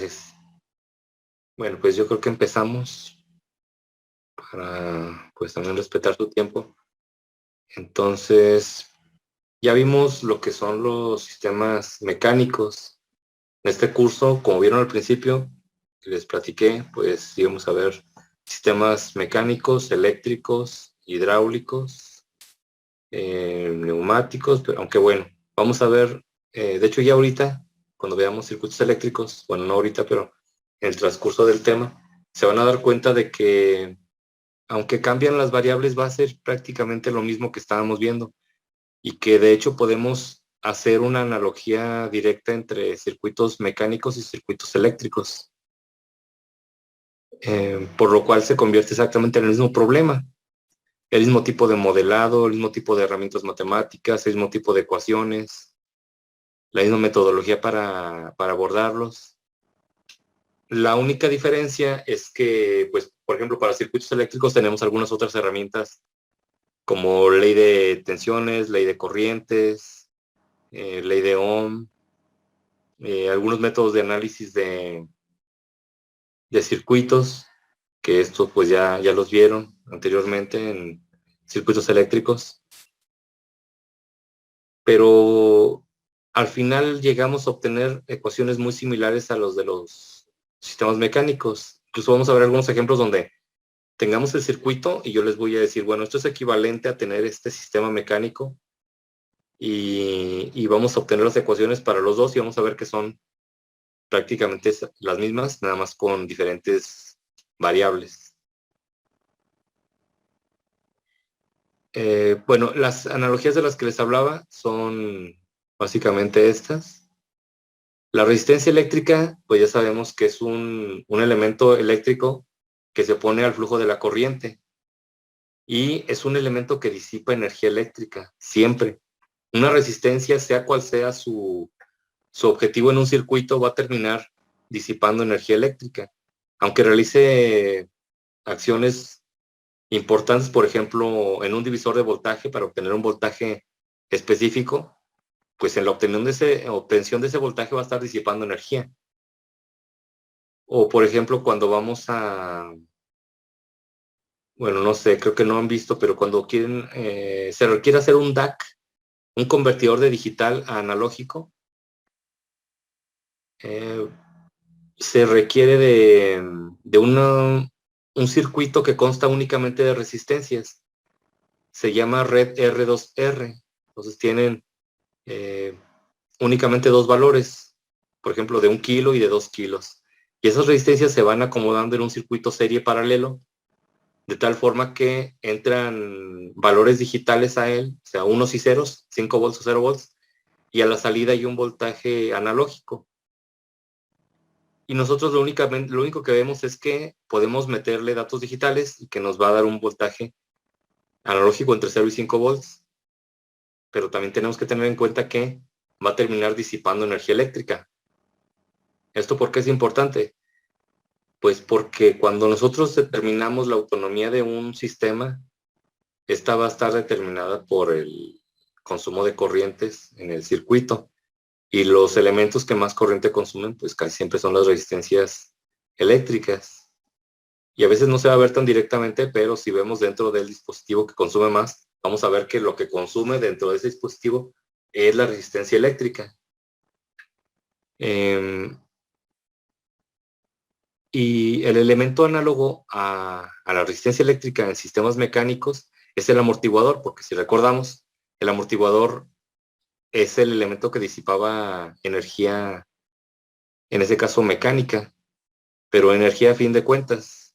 Gracias. Bueno, pues yo creo que empezamos para pues también respetar tu tiempo. Entonces, ya vimos lo que son los sistemas mecánicos. En este curso, como vieron al principio, que les platiqué, pues íbamos a ver sistemas mecánicos, eléctricos, hidráulicos, neumáticos, pero aunque bueno, vamos a ver, de hecho ya ahorita, cuando veamos circuitos eléctricos, bueno, no ahorita, pero en el transcurso del tema, se van a dar cuenta de que aunque cambian las variables, va a ser prácticamente lo mismo que estábamos viendo y que de hecho podemos hacer una analogía directa entre circuitos mecánicos y circuitos eléctricos, por lo cual se convierte exactamente en el mismo problema, el mismo tipo de modelado, el mismo tipo de herramientas matemáticas, el mismo tipo de ecuaciones, la misma metodología para abordarlos. La única diferencia es que, pues, por ejemplo, para circuitos eléctricos tenemos algunas otras herramientas como ley de tensiones, ley de corrientes, ley de Ohm, algunos métodos de análisis de circuitos, que estos pues ya los vieron anteriormente en circuitos eléctricos, pero al final llegamos a obtener ecuaciones muy similares a los de los sistemas mecánicos. Incluso vamos a ver algunos ejemplos donde tengamos el circuito y yo les voy a decir, bueno, esto es equivalente a tener este sistema mecánico y vamos a obtener las ecuaciones para los dos y vamos a ver que son prácticamente las mismas, nada más con diferentes variables. Bueno, las analogías de las que les hablaba son básicamente estas. La resistencia eléctrica, pues ya sabemos que es un elemento eléctrico que se opone al flujo de la corriente y es un elemento que disipa energía eléctrica, siempre. Una resistencia, sea cual sea su objetivo en un circuito, va a terminar disipando energía eléctrica. Aunque realice acciones importantes, por ejemplo, en un divisor de voltaje para obtener un voltaje específico, pues en la obtención de ese voltaje va a estar disipando energía. O, por ejemplo, cuando vamos a, bueno, no sé, creo que no han visto, pero cuando quieren, se requiere hacer un DAC, un convertidor de digital a analógico, eh, se requiere de un circuito que consta únicamente de resistencias. Se llama red R2R. Entonces tienen eh, únicamente dos valores, por ejemplo, de 1 kilo y de 2 kilos. Y esas resistencias se van acomodando en un circuito serie paralelo, de tal forma que entran valores digitales a él, o sea, unos y ceros, 5 volts o 0 volts, y a la salida hay un voltaje analógico. Y nosotros lo único que vemos es que podemos meterle datos digitales y que nos va a dar un voltaje analógico entre 0 y 5 volts. Pero también tenemos que tener en cuenta que va a terminar disipando energía eléctrica. ¿Esto por qué es importante? Pues porque cuando nosotros determinamos la autonomía de un sistema, esta va a estar determinada por el consumo de corrientes en el circuito. Y los elementos que más corriente consumen, pues casi siempre son las resistencias eléctricas. Y a veces no se va a ver tan directamente, pero si vemos dentro del dispositivo que consume más, vamos a ver que lo que consume dentro de ese dispositivo es la resistencia eléctrica. Y el elemento análogo a la resistencia eléctrica en sistemas mecánicos es el amortiguador, porque si recordamos, el amortiguador es el elemento que disipaba energía, en ese caso mecánica, pero energía a fin de cuentas.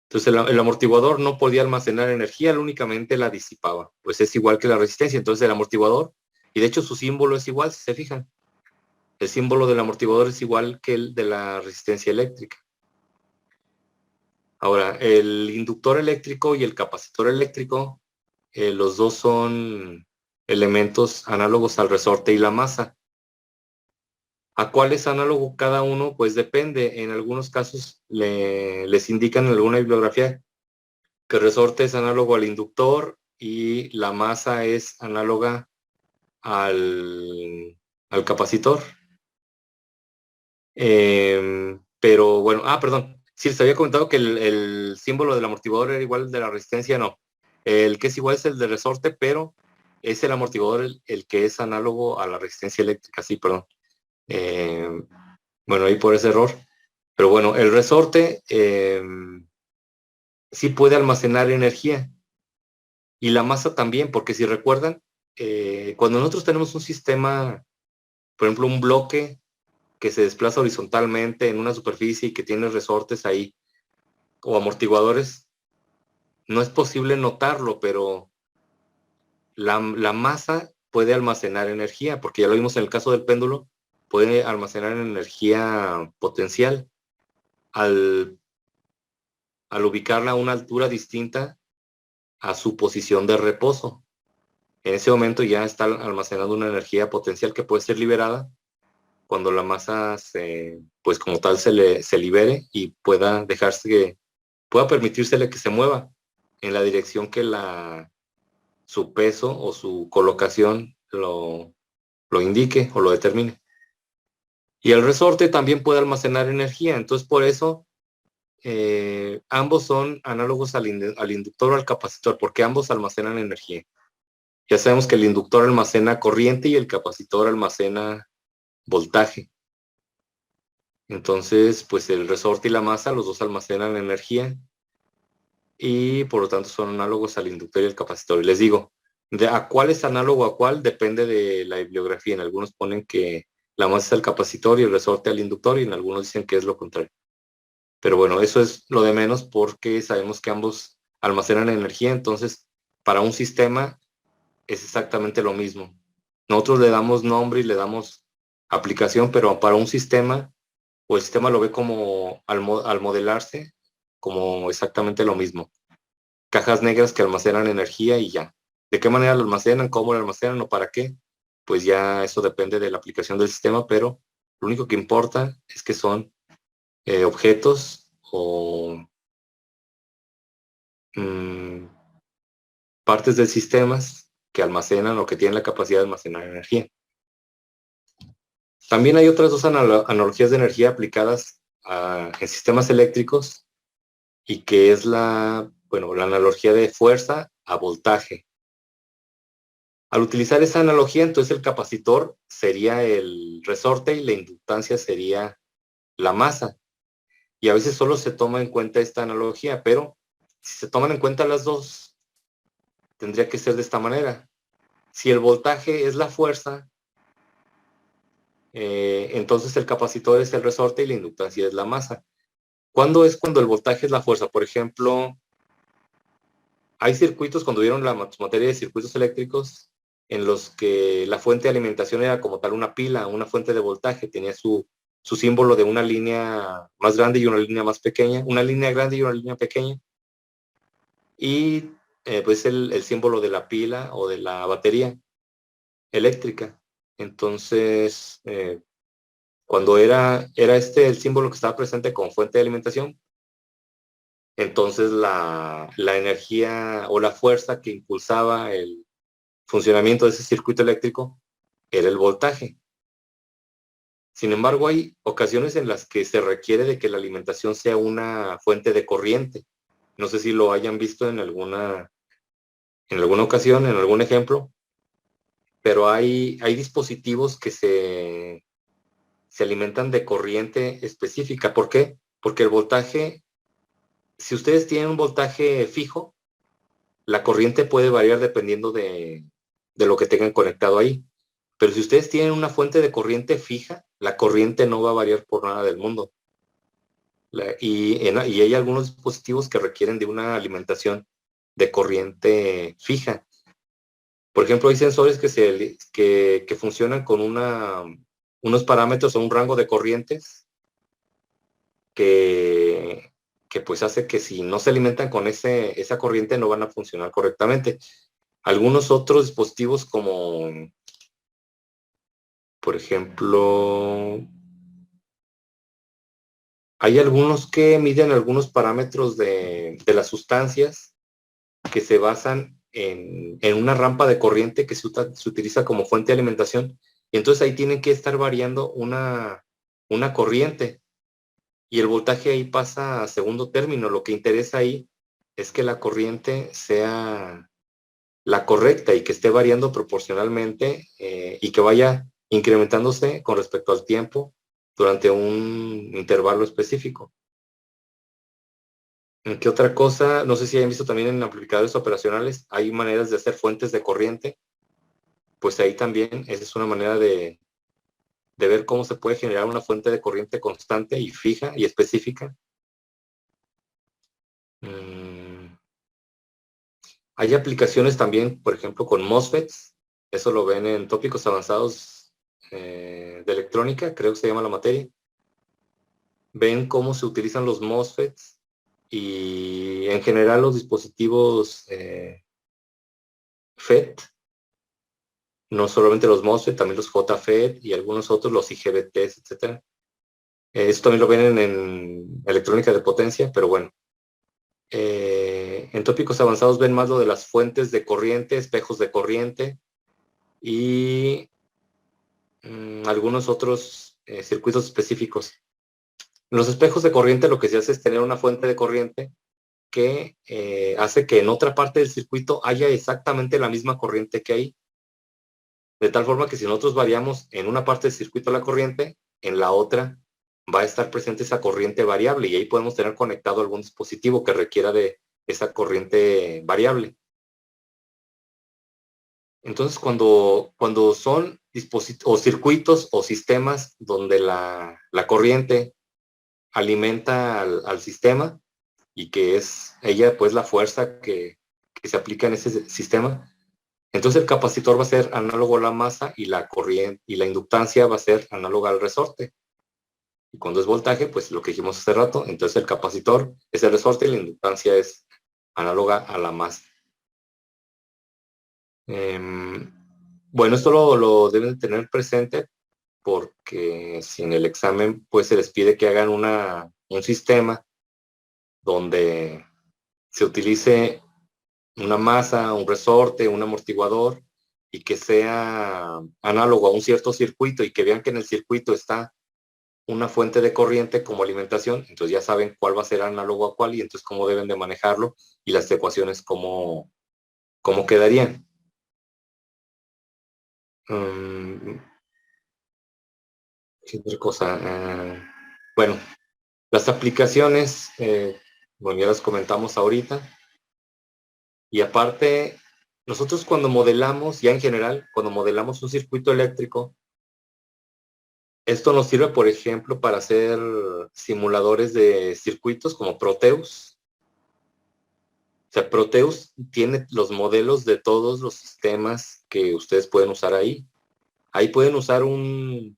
Entonces el amortiguador no podía almacenar energía, él únicamente la disipaba. Pues es igual que la resistencia. Entonces el amortiguador, y de hecho su símbolo es igual, si se fijan. El símbolo del amortiguador es igual que el de la resistencia eléctrica. Ahora, el inductor eléctrico y el capacitor eléctrico, los dos son elementos análogos al resorte y la masa. ¿A cuál es análogo cada uno? Pues depende. En algunos casos les indican en alguna bibliografía que el resorte es análogo al inductor y la masa es análoga al capacitor. Pero bueno, perdón. Sí, les había comentado que el símbolo del amortiguador era igual de la resistencia, no. El que es igual es el de resorte, pero es el amortiguador el que es análogo a la resistencia eléctrica, sí, perdón. Eh, bueno, ahí por ese error. Pero bueno, el resorte sí puede almacenar energía y la masa también, porque si recuerdan, cuando nosotros tenemos un sistema, por ejemplo, un bloque que se desplaza horizontalmente en una superficie y que tiene resortes ahí o amortiguadores, no es posible notarlo, pero la masa puede almacenar energía, porque ya lo vimos en el caso del péndulo, puede almacenar energía potencial al, al ubicarla a una altura distinta a su posición de reposo. En ese momento ya está almacenando una energía potencial que puede ser liberada cuando la masa pues como tal se libere y pueda dejarse, pueda permitírsele que se mueva en la dirección que su peso o su colocación lo indique o lo determine. Y el resorte también puede almacenar energía, entonces por eso ambos son análogos al inductor o al capacitor, porque ambos almacenan energía. Ya sabemos que el inductor almacena corriente y el capacitor almacena voltaje. Entonces, pues el resorte y la masa, los dos almacenan energía y por lo tanto son análogos al inductor y al capacitor. Y les digo, a cuál es análogo a cuál depende de la bibliografía. En algunos ponen que la masa es al capacitor y el resorte al inductor, y en algunos dicen que es lo contrario. Pero bueno, eso es lo de menos porque sabemos que ambos almacenan energía, entonces para un sistema es exactamente lo mismo. Nosotros le damos nombre y le damos aplicación, pero para un sistema, o el sistema lo ve como al modelarse, como exactamente lo mismo. Cajas negras que almacenan energía y ya. ¿De qué manera lo almacenan? ¿Cómo lo almacenan o para qué? Pues ya eso depende de la aplicación del sistema, pero lo único que importa es que son objetos o mmm, partes del sistema que almacenan o que tienen la capacidad de almacenar energía. También hay otras dos analogías de energía aplicadas en sistemas eléctricos y que es la analogía de fuerza a voltaje. Al utilizar esa analogía, entonces el capacitor sería el resorte y la inductancia sería la masa. Y a veces solo se toma en cuenta esta analogía, pero si se toman en cuenta las dos, tendría que ser de esta manera. Si el voltaje es la fuerza, entonces el capacitor es el resorte y la inductancia es la masa. ¿Cuándo es cuando el voltaje es la fuerza? Por ejemplo, hay circuitos, cuando vieron la materia de circuitos eléctricos, en los que la fuente de alimentación era como tal una pila, una fuente de voltaje, tenía su símbolo de una línea más grande y una línea más pequeña, una línea grande y una línea pequeña, y pues el símbolo de la pila o de la batería eléctrica. Entonces, cuando era este el símbolo que estaba presente como fuente de alimentación, entonces la energía o la fuerza que impulsaba el funcionamiento de ese circuito eléctrico era el voltaje. Sin embargo, hay ocasiones en las que se requiere de que la alimentación sea una fuente de corriente. No sé si lo hayan visto en alguna ocasión, en algún ejemplo, pero hay dispositivos que se alimentan de corriente específica. ¿Por qué? Porque el voltaje, si ustedes tienen un voltaje fijo, la corriente puede variar dependiendo de lo que tengan conectado ahí. Pero si ustedes tienen una fuente de corriente fija, la corriente no va a variar por nada del mundo. Y hay algunos dispositivos que requieren de una alimentación de corriente fija. Por ejemplo, hay sensores que funcionan con unos parámetros o un rango de corrientes que, pues hace que si no se alimentan con esa corriente no van a funcionar correctamente. Algunos otros dispositivos como, por ejemplo, hay algunos que miden algunos parámetros de las sustancias que se basan en una rampa de corriente que se utiliza como fuente de alimentación. Y entonces ahí tienen que estar variando una corriente y el voltaje ahí pasa a segundo término. Lo que interesa ahí es que la corriente sea la correcta y que esté variando proporcionalmente y que vaya incrementándose con respecto al tiempo durante un intervalo específico. ¿En qué otra cosa? No sé si hayan visto también en amplificadores operacionales, hay maneras de hacer fuentes de corriente. Pues ahí también esa es una manera de ver cómo se puede generar una fuente de corriente constante y fija y específica. Hay aplicaciones también, por ejemplo, con MOSFETs. Eso lo ven en tópicos avanzados de electrónica, creo que se llama la materia. Ven cómo se utilizan los MOSFETs y en general los dispositivos FET, no solamente los MOSFET, también los JFET y algunos otros, los IGBTs, etcétera. Eso también lo ven en electrónica de potencia, pero bueno. En tópicos avanzados ven más lo de las fuentes de corriente, espejos de corriente y algunos otros circuitos específicos. En los espejos de corriente lo que se hace es tener una fuente de corriente que hace que en otra parte del circuito haya exactamente la misma corriente que hay, de tal forma que si nosotros variamos en una parte del circuito la corriente, en la otra va a estar presente esa corriente variable y ahí podemos tener conectado algún dispositivo que requiera de esa corriente variable. Entonces, cuando son dispositivos o circuitos o sistemas donde la corriente alimenta al sistema y que es ella pues la fuerza que se aplica en ese sistema, entonces el capacitor va a ser análogo a la masa y la corriente y la inductancia va a ser análoga al resorte. Y cuando es voltaje, pues lo que dijimos hace rato, entonces el capacitor es el resorte y la inductancia es análoga a la masa. Bueno, esto lo deben tener presente porque si en el examen pues se les pide que hagan un sistema donde se utilice una masa, un resorte, un amortiguador y que sea análogo a un cierto circuito y que vean que en el circuito está una fuente de corriente como alimentación, entonces ya saben cuál va a ser análogo a cuál y entonces cómo deben de manejarlo y las ecuaciones cómo quedarían. ¿Qué otra cosa? Bueno, las aplicaciones, bueno, ya las comentamos ahorita. Y aparte, nosotros cuando modelamos, ya en general, cuando modelamos un circuito eléctrico, esto nos sirve, por ejemplo, para hacer simuladores de circuitos como Proteus. O sea, Proteus tiene los modelos de todos los sistemas que ustedes pueden usar ahí. Ahí pueden usar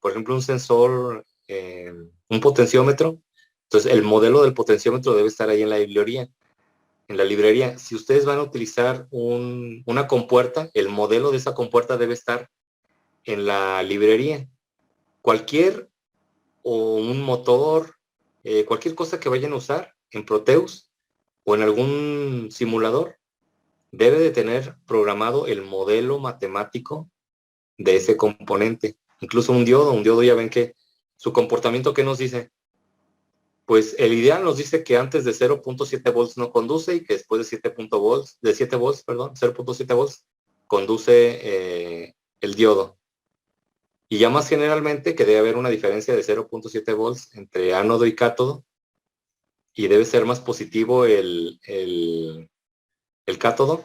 por ejemplo, un sensor, un potenciómetro. Entonces, el modelo del potenciómetro debe estar ahí en la librería. En la librería, si ustedes van a utilizar una compuerta, el modelo de esa compuerta debe estar en la librería. Cualquier o un motor, cualquier cosa que vayan a usar en Proteus o en algún simulador, debe de tener programado el modelo matemático de ese componente. Incluso un diodo ya ven que su comportamiento, ¿qué nos dice? Pues el ideal nos dice que antes de 0.7 volts no conduce y que después de 7 volts, perdón, 0.7 volts conduce el diodo. Y ya más generalmente que debe haber una diferencia de 0.7 volts entre ánodo y cátodo y debe ser más positivo el cátodo,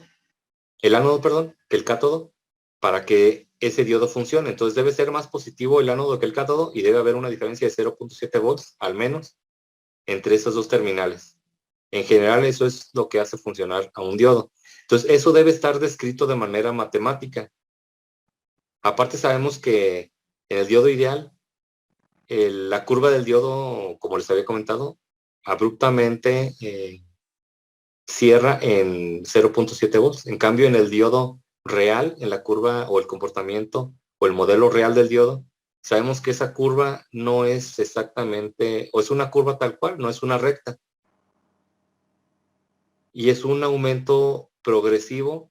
el ánodo, perdón, que el cátodo para que ese diodo funcione. Entonces debe ser más positivo el ánodo que el cátodo y debe haber una diferencia de 0.7 volts al menos entre esos dos terminales. En general, eso es lo que hace funcionar a un diodo. Entonces, eso debe estar descrito de manera matemática. Aparte, sabemos que en el diodo ideal, la curva del diodo, como les había comentado, abruptamente cierra en 0.7 volts. En cambio, en el diodo real, en la curva o el comportamiento o el modelo real del diodo, sabemos que esa curva no es exactamente, o es una curva tal cual, no es una recta. Y es un aumento progresivo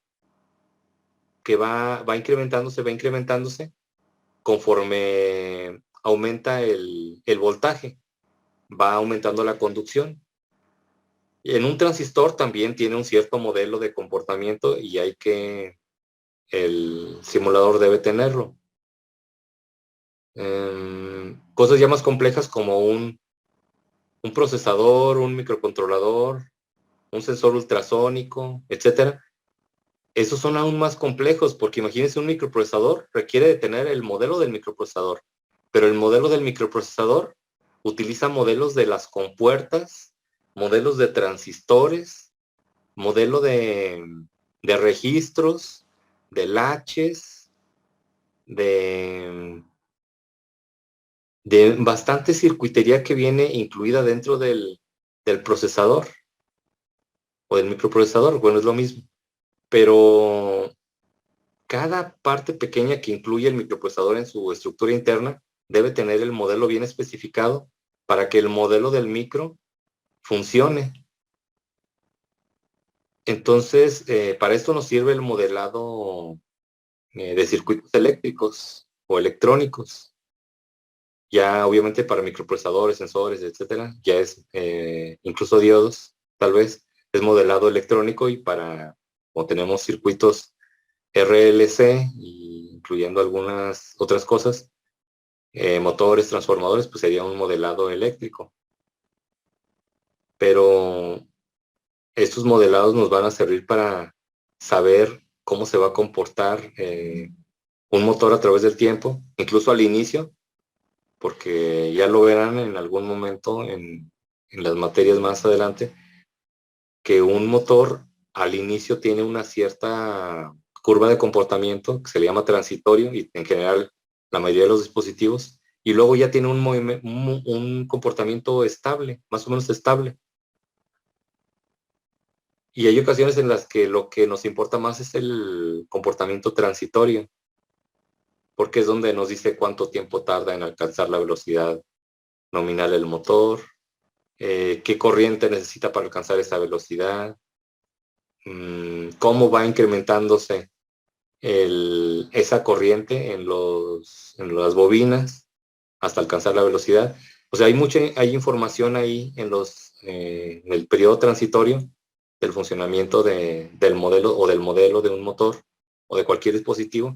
que va incrementándose conforme aumenta el voltaje, va aumentando la conducción. En un transistor también tiene un cierto modelo de comportamiento y el simulador debe tenerlo. Cosas ya más complejas como un procesador, un microcontrolador, un sensor ultrasónico, etcétera. Esos son aún más complejos porque imagínense un microprocesador requiere de tener el modelo del microprocesador, pero el modelo del microprocesador utiliza modelos de las compuertas, modelos de transistores, modelo de registros, de latches, de bastante circuitería que viene incluida dentro del procesador o del microprocesador, bueno, es lo mismo, pero cada parte pequeña que incluye el microprocesador en su estructura interna debe tener el modelo bien especificado para que el modelo del micro funcione. Entonces, para esto nos sirve el modelado de circuitos eléctricos o electrónicos. Ya obviamente para microprocesadores, sensores, etcétera, ya es incluso diodos, tal vez, es modelado electrónico y o tenemos circuitos RLC, incluyendo algunas otras cosas, motores, transformadores, pues sería un modelado eléctrico. Pero estos modelados nos van a servir para saber cómo se va a comportar un motor a través del tiempo, incluso al inicio, porque ya lo verán en algún momento en las materias más adelante, que un motor al inicio tiene una cierta curva de comportamiento que se le llama transitorio y en general la mayoría de los dispositivos, y luego ya tiene un comportamiento estable, más o menos estable. Y hay ocasiones en las que lo que nos importa más es el comportamiento transitorio, porque es donde nos dice cuánto tiempo tarda en alcanzar la velocidad nominal del motor, qué corriente necesita para alcanzar esa velocidad, cómo va incrementándose esa corriente en las bobinas hasta alcanzar la velocidad. O sea, hay información ahí en el periodo transitorio del funcionamiento del modelo de un motor o de cualquier dispositivo.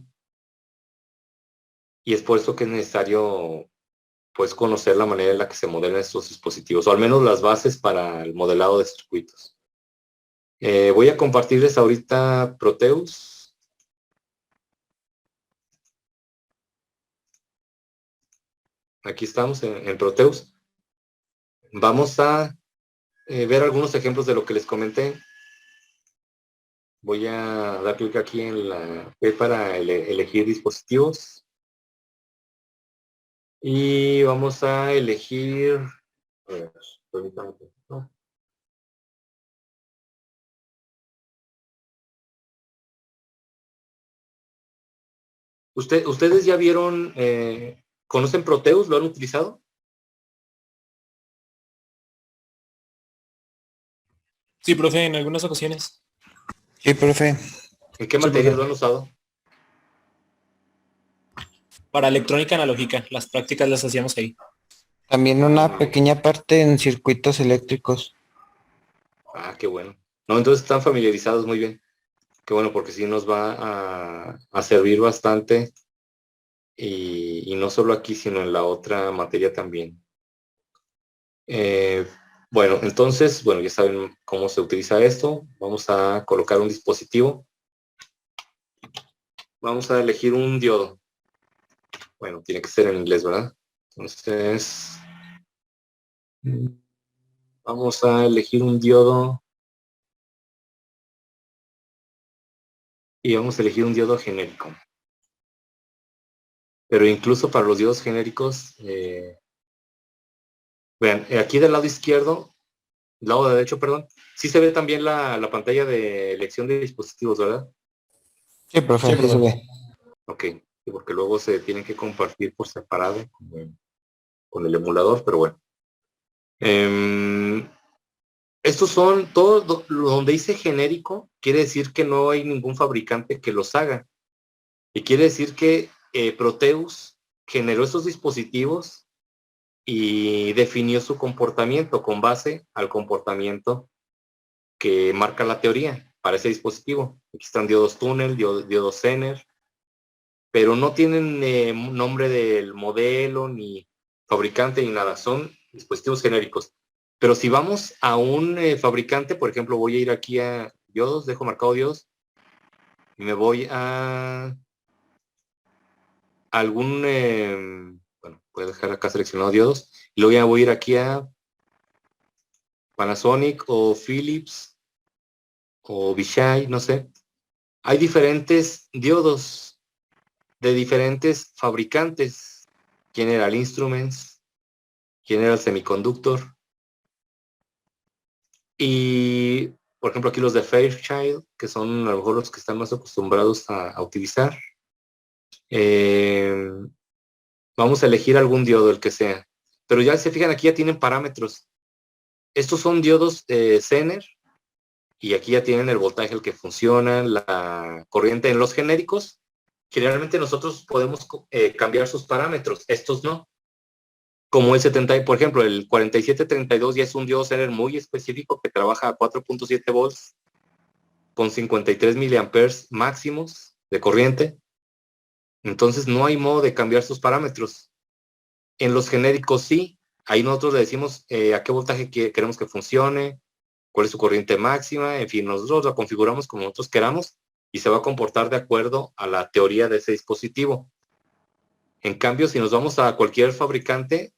Y es por eso que es necesario pues conocer la manera en la que se modelan estos dispositivos, o al menos las bases para el modelado de circuitos. Voy a compartirles ahorita Proteus. Aquí estamos en Proteus. Vamos a ver algunos ejemplos de lo que les comenté. Voy a dar clic aquí en la P para elegir dispositivos. Y vamos a elegir... A ver, permítame. ¿Ustedes ya vieron, conocen Proteus? ¿Lo han utilizado? Sí, profe, en algunas ocasiones. Sí, profe. ¿En qué Sí, materias profe. lo han usado? Para electrónica analógica, las prácticas las hacíamos ahí. También una pequeña parte en circuitos eléctricos. Ah, qué bueno. No, entonces están familiarizados muy bien. Qué bueno, porque sí nos va a servir bastante y no solo aquí, sino en la otra materia también. Bueno, entonces, bueno, ya saben cómo se utiliza esto. Vamos a colocar un dispositivo. Vamos a elegir un diodo. Bueno, tiene que ser en inglés, ¿verdad? Entonces, vamos a elegir un diodo y vamos a elegir un diodo genérico. Pero incluso para los diodos genéricos, vean, aquí del lado izquierdo, lado derecho, perdón, sí se ve también la pantalla de elección de dispositivos, ¿verdad? Sí, profe, Sí, sí se profe. ve. Ok, porque luego se tienen que compartir por separado con el emulador, pero bueno. Estos son todos, donde dice genérico, quiere decir que no hay ningún fabricante que los haga. Y quiere decir que Proteus, generó esos dispositivos y definió su comportamiento con base al comportamiento que marca la teoría para ese dispositivo. Aquí están diodos túnel, diodos Zener, pero no tienen nombre del modelo, ni fabricante, ni nada. Son dispositivos genéricos. Pero si vamos a un fabricante, por ejemplo, voy a ir aquí a diodos, dejo marcado diodos, y me voy a algún, bueno, voy a dejar acá seleccionado diodos, y luego ya voy a ir aquí a Panasonic o Philips o Vishay, no sé. Hay diferentes diodos de diferentes fabricantes. General Instruments, General Semiconductor, y por ejemplo aquí los de Fairchild, que son a lo mejor los que están más acostumbrados a utilizar. Vamos a elegir algún diodo, el que sea. Pero ya se fijan, aquí ya tienen parámetros. Estos son diodos Zener, y aquí ya tienen el voltaje al que funciona, la corriente. En los genéricos, generalmente nosotros podemos cambiar sus parámetros, estos no. Como el 70, por ejemplo, el 4732 ya es un diodo Zener muy específico que trabaja a 4.7 volts con 53 miliamperes máximos de corriente. Entonces no hay modo de cambiar sus parámetros. En los genéricos sí. Ahí nosotros le decimos a qué voltaje queremos que funcione, cuál es su corriente máxima, en fin, nosotros la configuramos como nosotros queramos y se va a comportar de acuerdo a la teoría de ese dispositivo. En cambio, si nos vamos a cualquier fabricante,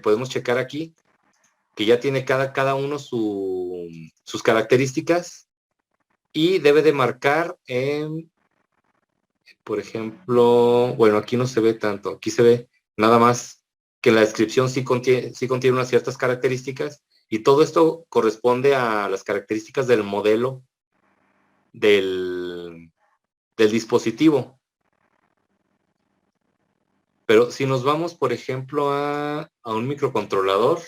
podemos checar aquí que ya tiene cada uno sus características y debe de marcar, por ejemplo, bueno, aquí no se ve tanto, aquí se ve nada más que en la descripción sí contiene unas ciertas características, y todo esto corresponde a las características del modelo del dispositivo. Pero si nos vamos, por ejemplo, a un microcontrolador,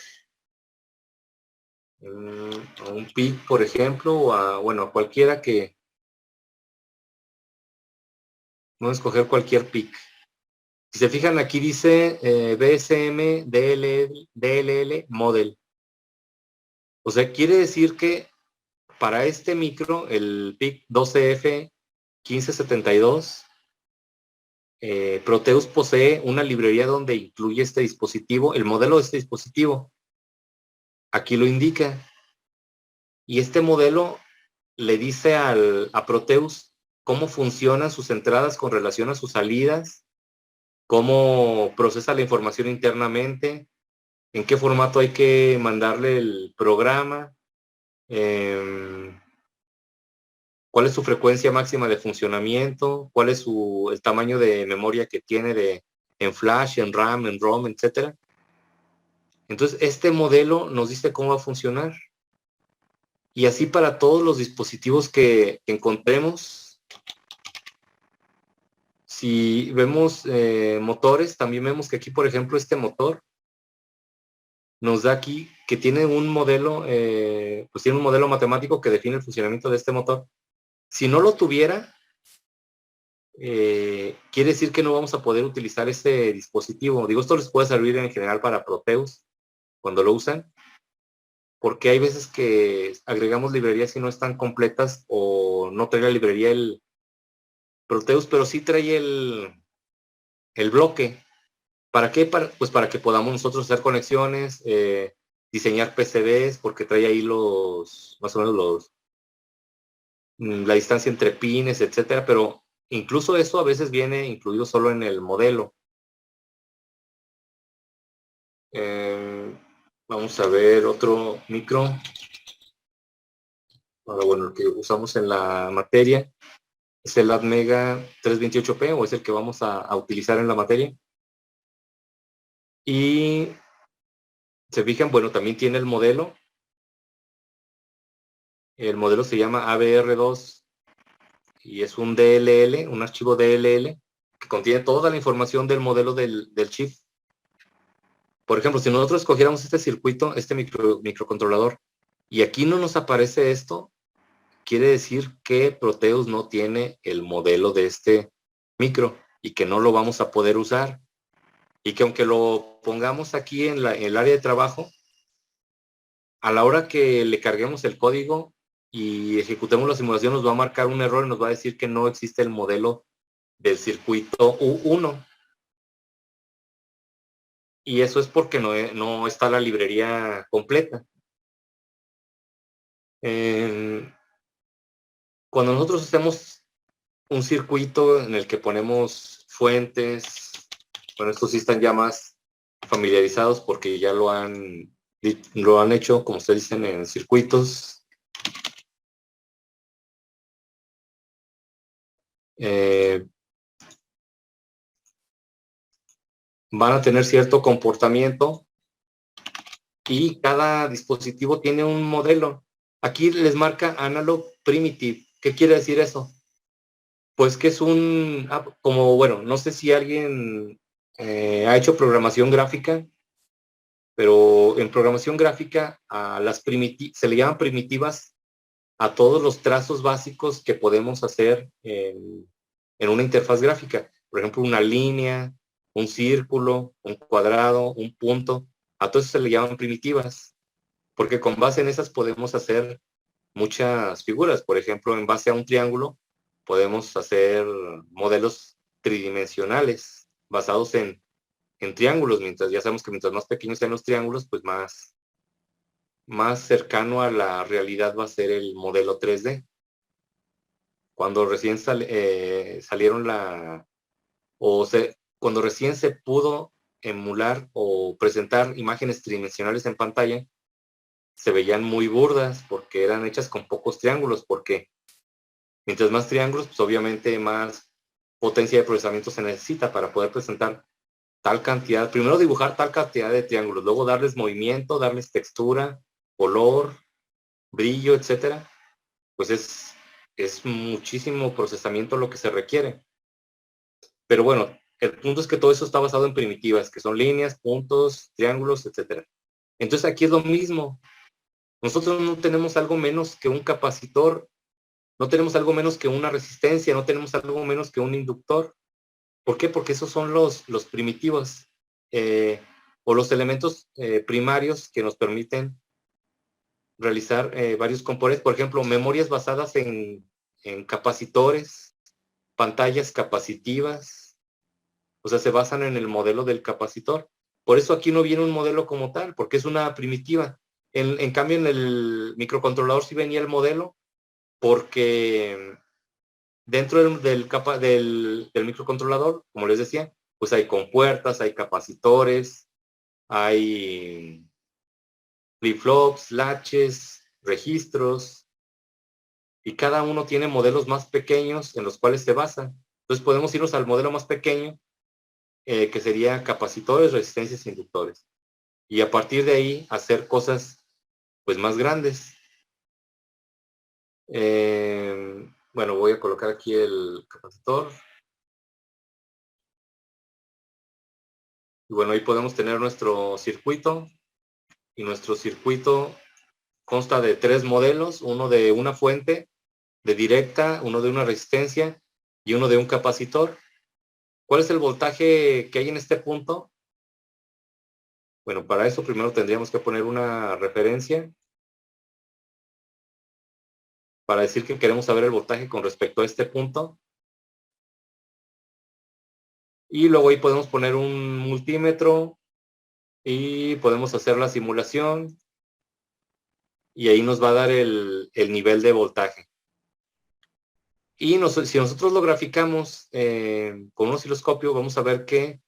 a un PIC, por ejemplo, o a cualquiera que... Vamos a escoger cualquier PIC. Si se fijan, aquí dice BSM DLL Model. O sea, quiere decir que para este micro, el PIC 12F 1572, Proteus posee una librería donde incluye este dispositivo, el modelo de este dispositivo. Aquí lo indica. Y este modelo le dice a Proteus cómo funcionan sus entradas con relación a sus salidas, cómo procesa la información internamente, en qué formato hay que mandarle el programa, cuál es su frecuencia máxima de funcionamiento, cuál es el tamaño de memoria que tiene en flash, en RAM, en ROM, etc. Entonces, este modelo nos dice cómo va a funcionar. Y así para todos los dispositivos que encontremos. Si vemos motores, también vemos que aquí, por ejemplo, este motor nos da aquí que tiene un modelo, pues tiene un modelo matemático que define el funcionamiento de este motor. Si no lo tuviera, quiere decir que no vamos a poder utilizar este dispositivo. Digo, esto les puede servir en general para Proteus cuando lo usan, porque hay veces que agregamos librerías y no están completas, o no trae la librería el Proteus, pero sí trae el bloque. ¿Para qué? Pues para que podamos nosotros hacer conexiones, diseñar PCBs, porque trae ahí más o menos la distancia entre pines, etcétera, pero incluso eso a veces viene incluido solo en el modelo. Vamos a ver otro micro. Ahora, bueno, el que usamos en la materia es el Atmega 328P, o es el que vamos a utilizar en la materia. Y se fijan, bueno, también tiene el modelo. El modelo se llama ABR2 y es un DLL, un archivo DLL que contiene toda la información del modelo del chip. Por ejemplo, si nosotros escogiéramos este circuito, este microcontrolador, y aquí no nos aparece esto, quiere decir que Proteus no tiene el modelo de este micro. y que no lo vamos a poder usar. Y que aunque lo pongamos aquí en el área de trabajo, a la hora que le carguemos el código y ejecutemos la simulación, nos va a marcar un error y nos va a decir que no existe el modelo del circuito U1. Y eso es porque no está la librería completa. Cuando nosotros hacemos un circuito en el que ponemos fuentes, bueno, estos sí están ya más familiarizados porque ya lo han hecho, como ustedes dicen, en circuitos. Van a tener cierto comportamiento y cada dispositivo tiene un modelo. Aquí les marca Analog Primitive. ¿Qué quiere decir eso? Pues que es bueno, no sé si alguien ha hecho programación gráfica, pero en programación gráfica se le llaman primitivas a todos los trazos básicos que podemos hacer en una interfaz gráfica. Por ejemplo, una línea, un círculo, un cuadrado, un punto. A todo eso se le llaman primitivas, porque con base en esas podemos hacer muchas figuras. Por ejemplo, en base a un triángulo, podemos hacer modelos tridimensionales basados en triángulos, ya sabemos que mientras más pequeños sean los triángulos, pues más cercano a la realidad va a ser el modelo 3D. Cuando recién salieron cuando recién se pudo emular o presentar imágenes tridimensionales en pantalla, se veían muy burdas porque eran hechas con pocos triángulos, porque mientras más triángulos, pues obviamente más potencia de procesamiento se necesita para poder presentar tal cantidad, primero dibujar tal cantidad de triángulos, luego darles movimiento, darles textura, color, brillo, etcétera. Pues es muchísimo procesamiento lo que se requiere. Pero bueno, el punto es que todo eso está basado en primitivas, que son líneas, puntos, triángulos, etcétera. Entonces aquí es lo mismo. Nosotros no tenemos algo menos que un capacitor, no tenemos algo menos que una resistencia, no tenemos algo menos que un inductor. ¿Por qué? Porque esos son los primitivos o los elementos primarios que nos permiten realizar varios componentes. Por ejemplo, memorias basadas en capacitores, pantallas capacitivas, o sea, se basan en el modelo del capacitor. Por eso aquí no viene un modelo como tal, porque es una primitiva. En cambio, en el microcontrolador sí venía el modelo, porque dentro del microcontrolador, como les decía, pues hay compuertas, hay capacitores, hay flip-flops, latches, registros, y cada uno tiene modelos más pequeños en los cuales se basa. Entonces podemos irnos al modelo más pequeño, que sería capacitores, resistencias e inductores. Y a partir de ahí hacer cosas pues más grandes. Bueno, voy a colocar aquí el capacitor. Y bueno, ahí podemos tener nuestro circuito. Y nuestro circuito consta de 3 modelos, uno de una fuente de directa, uno de una resistencia y uno de un capacitor. ¿Cuál es el voltaje que hay en este punto? Bueno, para eso primero tendríamos que poner una referencia para decir que queremos saber el voltaje con respecto a este punto. Y luego ahí podemos poner un multímetro y podemos hacer la simulación y ahí nos va a dar el nivel de voltaje. Y si nosotros lo graficamos con un osciloscopio, vamos a ver que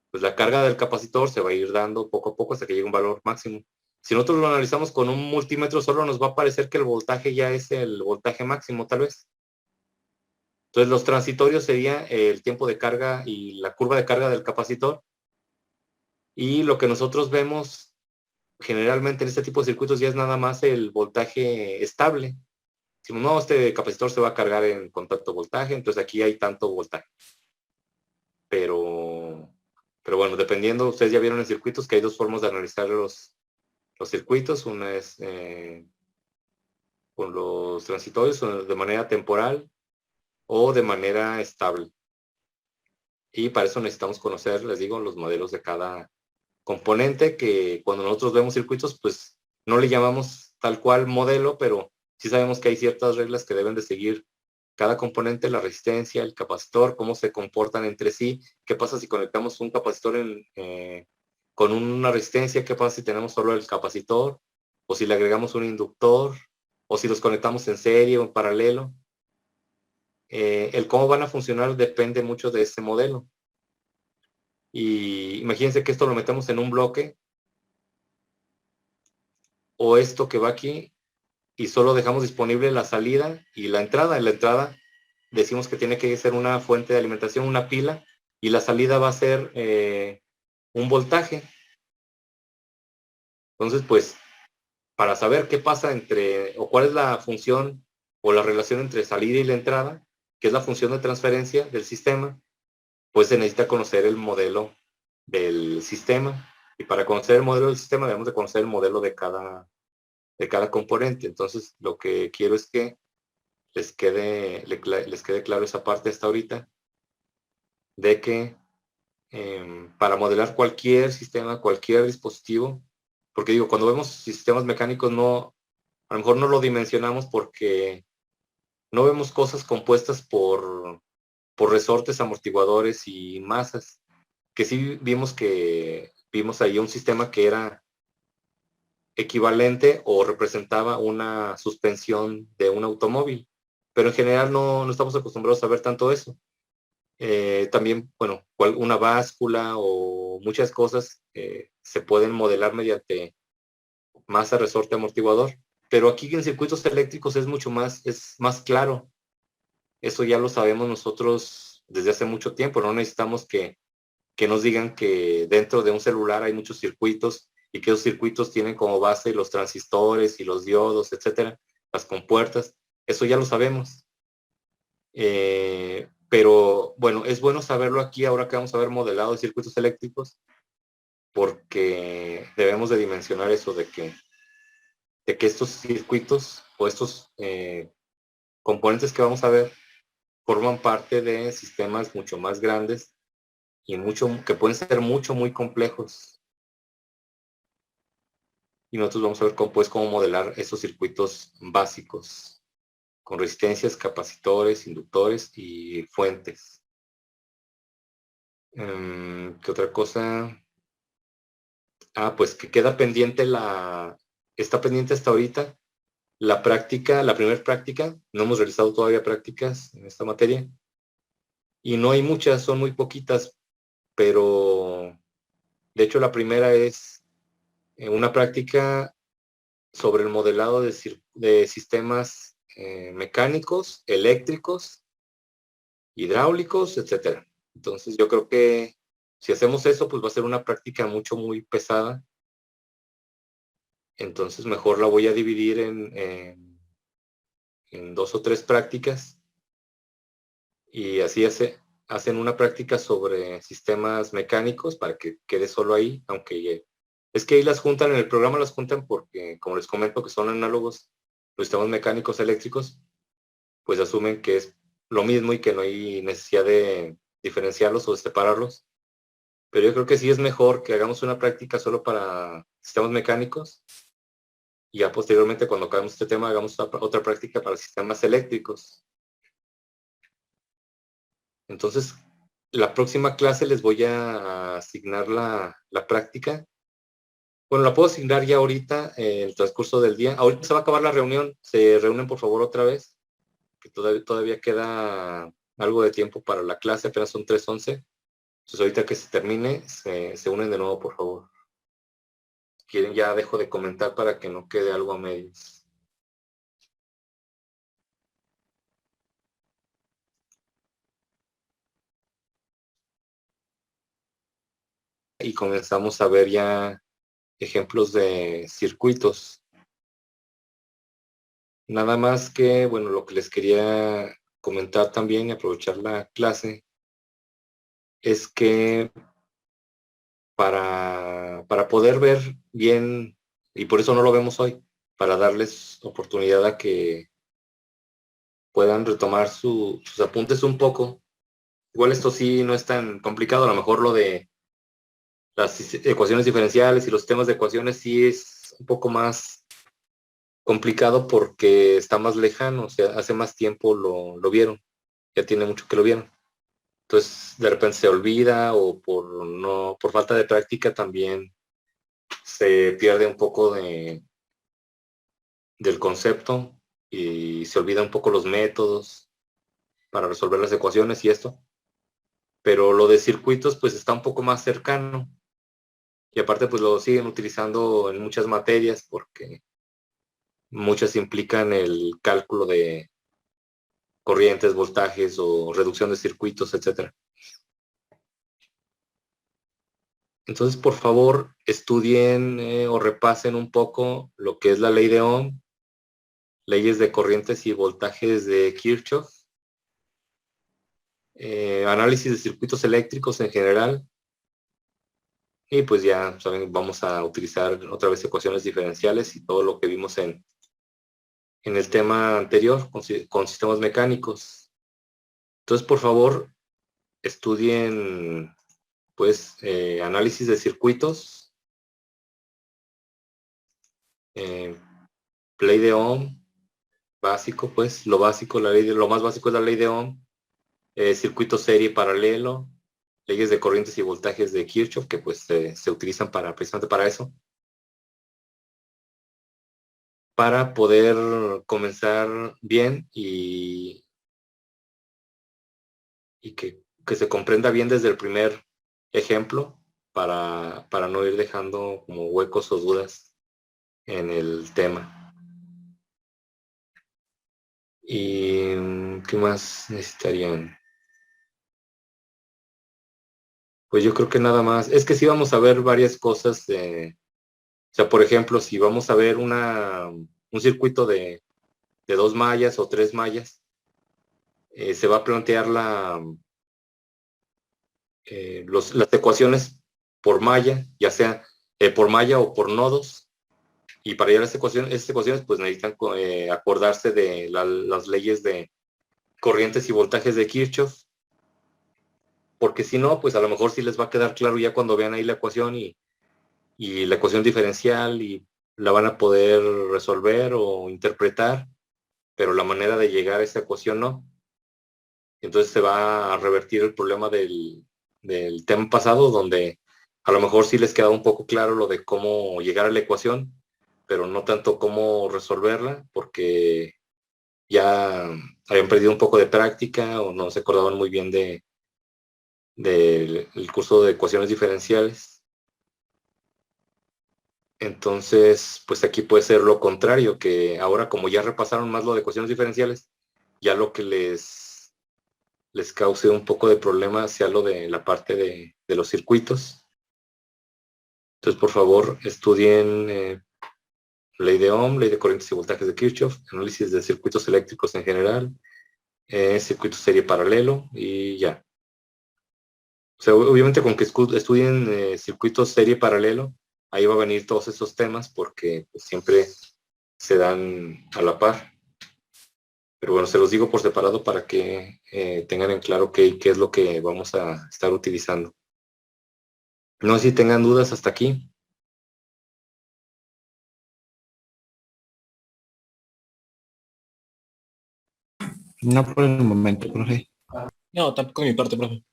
pues, la carga del capacitor se va a ir dando poco a poco hasta que llegue a un valor máximo. Si nosotros lo analizamos con un multímetro, solo nos va a parecer que el voltaje ya es el voltaje máximo, tal vez. Entonces, los transitorios sería el tiempo de carga y la curva de carga del capacitor. Y lo que nosotros vemos generalmente en este tipo de circuitos ya es nada más el voltaje estable. Si no, este capacitor se va a cargar en contacto voltaje, entonces aquí hay tanto voltaje. Pero bueno, dependiendo, ustedes ya vieron en circuitos que hay 2 formas de analizar los circuitos. Una es con los transitorios de manera temporal o de manera estable. Y para eso necesitamos conocer, les digo, los modelos de cada componente, que cuando nosotros vemos circuitos, pues no le llamamos tal cual modelo, pero sí sabemos que hay ciertas reglas que deben de seguir cada componente, la resistencia, el capacitor, cómo se comportan entre sí, qué pasa si conectamos un capacitor con una resistencia, qué pasa si tenemos solo el capacitor, o si le agregamos un inductor, o si los conectamos en serie o en paralelo. El cómo van a funcionar depende mucho de ese modelo. Y imagínense que esto lo metemos en un bloque, o esto que va aquí, y solo dejamos disponible la salida y la entrada. En la entrada decimos que tiene que ser una fuente de alimentación, una pila, y la salida va a ser un voltaje. Entonces, pues, para saber qué pasa o cuál es la función o la relación entre salida y la entrada, que es la función de transferencia del sistema, pues se necesita conocer el modelo del sistema. Y para conocer el modelo del sistema debemos de conocer el modelo de cada componente. Entonces, lo que quiero es que les quede claro esa parte hasta ahorita, de que para modelar cualquier sistema, cualquier dispositivo, porque digo, cuando vemos sistemas mecánicos a lo mejor no lo dimensionamos porque no vemos cosas compuestas por resortes, amortiguadores y masas, que sí vimos ahí un sistema que era equivalente o representaba una suspensión de un automóvil, pero en general no estamos acostumbrados a ver tanto eso. También, bueno, una báscula o muchas cosas se pueden modelar mediante masa, resorte, amortiguador, pero aquí en circuitos eléctricos es más claro. Eso ya lo sabemos nosotros desde hace mucho tiempo, no necesitamos que nos digan que dentro de un celular hay muchos circuitos y que esos circuitos tienen como base los transistores y los diodos, etcétera, las compuertas. Eso ya lo sabemos. Pero bueno, es bueno saberlo aquí ahora que vamos a ver modelado de circuitos eléctricos, porque debemos de dimensionar eso de que estos circuitos o estos componentes que vamos a ver forman parte de sistemas mucho más grandes y que pueden ser muy complejos. Y nosotros vamos a ver cómo modelar esos circuitos básicos con resistencias, capacitores, inductores y fuentes. ¿Qué otra cosa? Pues que está pendiente hasta ahorita la práctica, la primera práctica. No hemos realizado todavía prácticas en esta materia. Y no hay muchas, son muy poquitas, pero de hecho la primera es una práctica sobre el modelado de sistemas mecánicos, eléctricos, hidráulicos, etcétera. Entonces yo creo que si hacemos eso, pues va a ser una práctica muy pesada. Entonces mejor la voy a dividir en 2 o 3 prácticas, y así hacen una práctica sobre sistemas mecánicos para que quede solo ahí, aunque es que ahí las juntan, en el programa las juntan porque, como les comento, que son análogos los sistemas mecánicos eléctricos, pues asumen que es lo mismo y que no hay necesidad de diferenciarlos o de separarlos. Pero yo creo que sí es mejor que hagamos una práctica solo para sistemas mecánicos, y ya posteriormente, cuando acabemos este tema, hagamos otra práctica para sistemas eléctricos. Entonces, la próxima clase les voy a asignar la práctica. Bueno, la puedo asignar ya ahorita, en el transcurso del día. Ahorita se va a acabar la reunión. Se reúnen, por favor, otra vez, que todavía queda algo de tiempo para la clase, apenas son 3:11. Entonces, ahorita que se termine, se unen de nuevo, por favor. Si quieren, ya dejo de comentar para que no quede algo a medias. Y comenzamos a ver ya ejemplos de circuitos. Nada más que, bueno, lo que les quería comentar también y aprovechar la clase es que para poder ver bien, y por eso no lo vemos hoy, para darles oportunidad a que puedan retomar sus apuntes un poco, Igual esto sí no es tan complicado, a lo mejor lo de las ecuaciones diferenciales y los temas de ecuaciones sí es un poco más complicado porque está más lejano, o sea, hace más tiempo lo vieron, ya tiene mucho que lo vieron. Entonces, de repente se olvida o por falta de práctica también se pierde un poco del concepto y se olvida un poco los métodos para resolver las ecuaciones y esto. Pero lo de circuitos pues está un poco más cercano y aparte pues lo siguen utilizando en muchas materias porque muchas implican el cálculo de corrientes, voltajes o reducción de circuitos, etcétera. Entonces, por favor, estudien o repasen un poco lo que es la ley de Ohm, leyes de corrientes y voltajes de Kirchhoff, análisis de circuitos eléctricos en general, y pues ya saben, vamos a utilizar otra vez ecuaciones diferenciales y todo lo que vimos en el tema anterior con sistemas mecánicos. Entonces, por favor, estudien pues análisis de circuitos, eh, ley de Ohm, básico, pues lo básico, lo más básico es la ley de Ohm, circuito serie paralelo, leyes de corrientes y voltajes de Kirchhoff, que pues se utilizan precisamente para eso, para poder comenzar bien y que se comprenda bien desde el primer ejemplo para no ir dejando como huecos o dudas en el tema. ¿Y qué más necesitarían? Pues yo creo que nada más. Es que sí vamos a ver varias cosas. O sea, por ejemplo, si vamos a ver un circuito de 2 mallas o 3 mallas, se va a plantear las ecuaciones por malla, ya sea por malla o por nodos. Y para llegar a estas ecuaciones, pues necesitan acordarse de las leyes de corrientes y voltajes de Kirchhoff, porque si no, pues a lo mejor sí les va a quedar claro ya cuando vean ahí la ecuación y la ecuación diferencial y la van a poder resolver o interpretar, pero la manera de llegar a esa ecuación no. Entonces se va a revertir el problema del tema pasado, donde a lo mejor sí les queda un poco claro lo de cómo llegar a la ecuación, pero no tanto cómo resolverla, porque ya habían perdido un poco de práctica o no se acordaban muy bien del curso de ecuaciones diferenciales. Entonces, pues aquí puede ser lo contrario, que ahora como ya repasaron más lo de ecuaciones diferenciales, ya lo que les cause un poco de problema sea lo de la parte de los circuitos. Entonces, por favor, estudien ley de Ohm, ley de corrientes y voltajes de Kirchhoff, análisis de circuitos eléctricos en general, circuito serie paralelo y ya. O sea, obviamente con que estudien circuitos serie paralelo, ahí va a venir todos esos temas porque pues, siempre se dan a la par. Pero bueno, se los digo por separado para que tengan en claro qué es lo que vamos a estar utilizando. No sé si tengan dudas hasta aquí. No por el momento, profe. No, tampoco de mi parte, profe.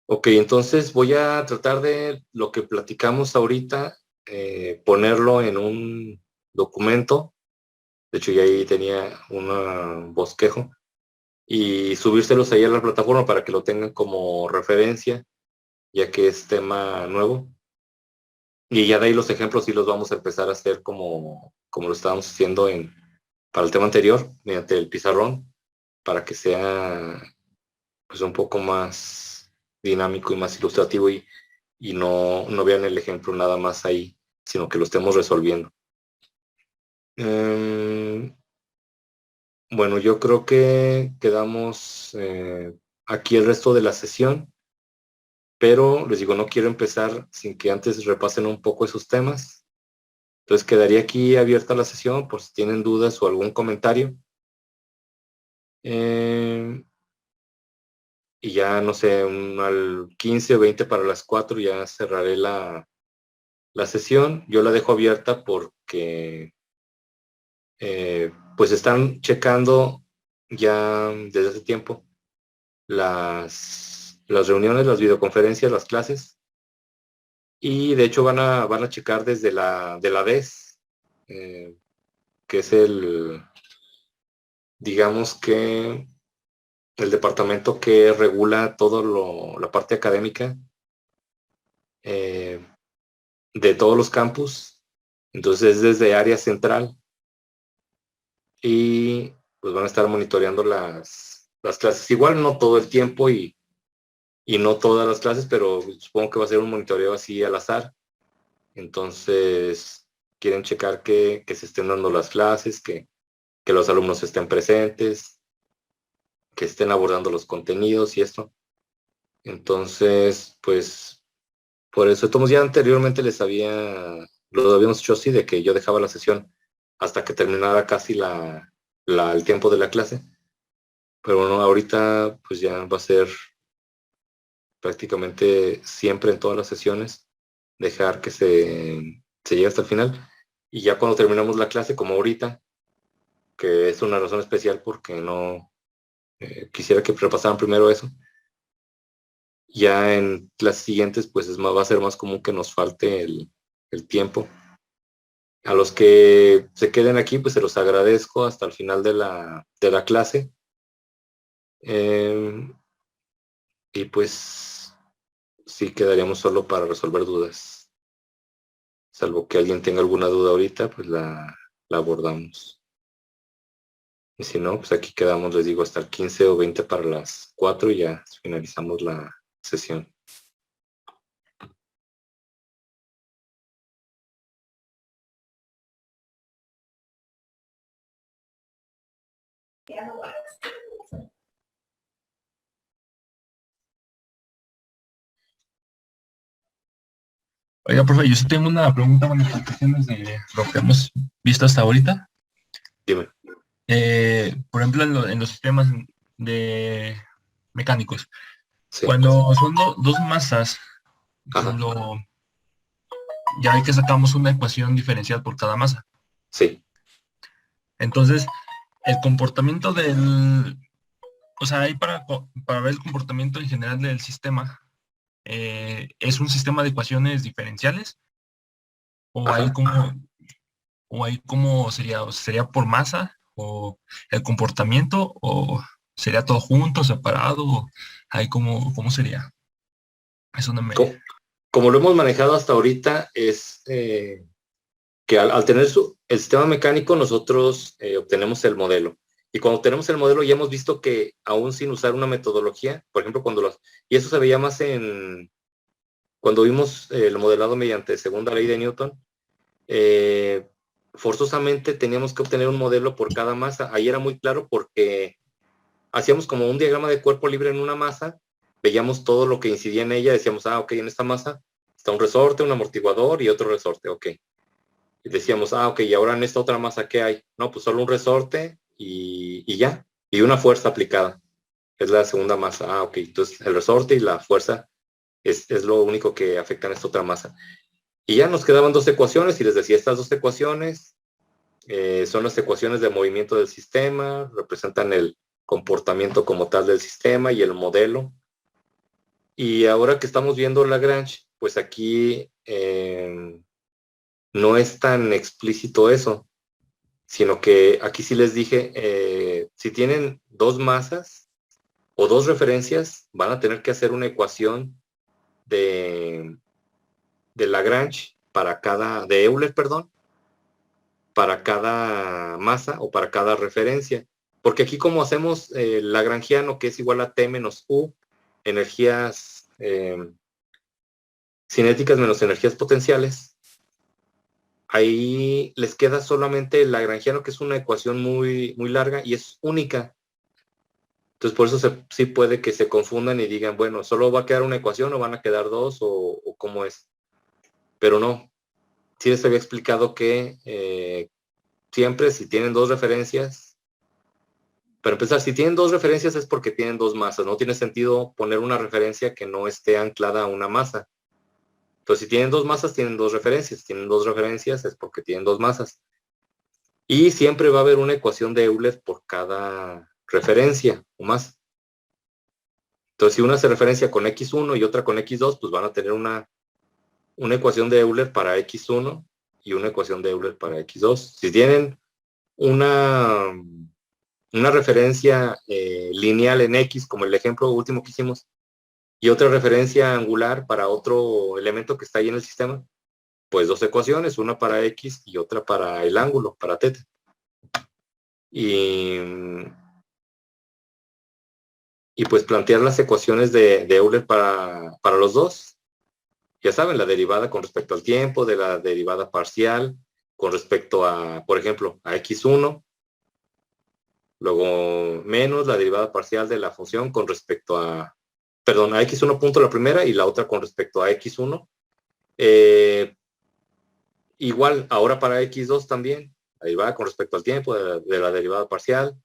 Ok, entonces voy a tratar de lo que platicamos ahorita, ponerlo en un documento. De hecho, ya ahí tenía un bosquejo y subírselos ahí a la plataforma para que lo tengan como referencia, ya que es tema nuevo. Y ya de ahí los ejemplos sí los vamos a empezar a hacer como lo estábamos haciendo para el tema anterior, mediante el pizarrón, para que sea pues un poco más dinámico y más ilustrativo y no vean el ejemplo nada más ahí, sino que lo estemos resolviendo. Bueno, yo creo que quedamos aquí el resto de la sesión, pero les digo, no quiero empezar sin que antes repasen un poco esos temas. Entonces quedaría aquí abierta la sesión por si tienen dudas o algún comentario. y ya, no sé, al 15 o 20 para las 4 ya cerraré la sesión. Yo la dejo abierta porque pues están checando ya desde hace tiempo las reuniones, las videoconferencias, las clases, y de hecho van a checar desde de la DES, que es digamos que el departamento que regula todo la parte académica eh, de todos los campus. Entonces es desde área central y pues van a estar monitoreando las clases. Igual no todo el tiempo y no todas las clases, pero supongo que va a ser un monitoreo así al azar. Entonces quieren checar que se estén dando las clases, que los alumnos estén presentes, que estén abordando los contenidos y esto. Entonces, pues, por eso, todos ya anteriormente lo habíamos hecho así, de que yo dejaba la sesión hasta que terminara casi el tiempo de la clase. Pero bueno, ahorita pues ya va a ser prácticamente siempre en todas las sesiones, dejar que se llegue hasta el final. Y ya cuando terminamos la clase, como ahorita, que es una razón especial porque no quisiera que repasaran primero eso. Ya en clases siguientes, pues va a ser más común que nos falte el tiempo. A los que se queden aquí, pues se los agradezco hasta el final de la clase. Y pues sí quedaríamos solo para resolver dudas. Salvo que alguien tenga alguna duda ahorita, pues la abordamos. Y si no, pues aquí quedamos, les digo, hasta el 15 o 20 para las 4 y ya finalizamos la sesión. Oiga, profe, yo sí tengo una pregunta, bueno, en cuestiones de lo que hemos visto hasta ahorita. Dime. Por ejemplo, en los sistemas de mecánicos, Sí. cuando son dos masas, por Ajá. ejemplo, ya ve que sacamos una ecuación diferencial por cada masa. Sí. Entonces, el comportamiento o sea, ahí para ver el comportamiento en general del sistema, ¿es un sistema de ecuaciones diferenciales? ¿O hay Ajá. como o ahí cómo sería, o sería por masa o el comportamiento o sería todo junto, separado, o ahí cómo sería? Eso no me... Como lo hemos manejado hasta ahorita, es que al tener el sistema mecánico, nosotros obtenemos el modelo. Y cuando tenemos el modelo, ya hemos visto que aún sin usar una metodología, por ejemplo, y eso se veía más cuando vimos el modelado mediante segunda ley de Newton, eh, forzosamente teníamos que obtener un modelo por cada masa. Ahí era muy claro porque hacíamos como un diagrama de cuerpo libre en una masa, veíamos todo lo que incidía en ella, decíamos, ok, en esta masa está un resorte, un amortiguador y otro resorte, ok. Y decíamos, ok, y ahora en esta otra masa, ¿qué hay? No, pues solo un resorte y ya, y una fuerza aplicada. Es la segunda masa. Ok, entonces el resorte y la fuerza es lo único que afecta en esta otra masa. Y ya nos quedaban dos ecuaciones y les decía, estas dos ecuaciones son las ecuaciones de movimiento del sistema, representan el comportamiento como tal del sistema y el modelo. Y ahora que estamos viendo Lagrange, pues aquí no es tan explícito eso, sino que aquí sí les dije, si tienen dos masas o dos referencias, van a tener que hacer una ecuación de Lagrange de Euler, perdón, para cada masa o para cada referencia. Porque aquí como hacemos el lagrangiano, que es igual a T menos U, energías cinéticas menos energías potenciales, ahí les queda solamente el lagrangiano, que es una ecuación muy, muy larga y es única. Entonces, por eso sí puede que se confundan y digan, bueno, ¿solo va a quedar una ecuación o van a quedar dos o cómo es? Pero no, sí les había explicado que siempre si tienen dos referencias, Para empezar, si tienen dos referencias es porque tienen dos masas. No tiene sentido poner una referencia que no esté anclada a una masa. Entonces, si tienen dos masas, tienen dos referencias. Tienen dos referencias es porque tienen dos masas. Y siempre va a haber una ecuación de Euler por cada referencia o más. Entonces, si una se referencia con x1 y otra con x2, pues van a tener una ecuación de Euler para x1 y una ecuación de Euler para x2. Si tienen una referencia lineal en X, como el ejemplo último que hicimos, y otra referencia angular para otro elemento que está ahí en el sistema, pues dos ecuaciones, una para X y otra para el ángulo, para θ. Y pues plantear las ecuaciones de Euler para los dos. Ya saben, la derivada con respecto al tiempo, de la derivada parcial, con respecto a, por ejemplo, a x1, luego menos la derivada parcial de la función con respecto a, perdón, a x1 punto la primera y la otra con respecto a x1. Igual, ahora para x2 también, la derivada con respecto al tiempo de la derivada parcial,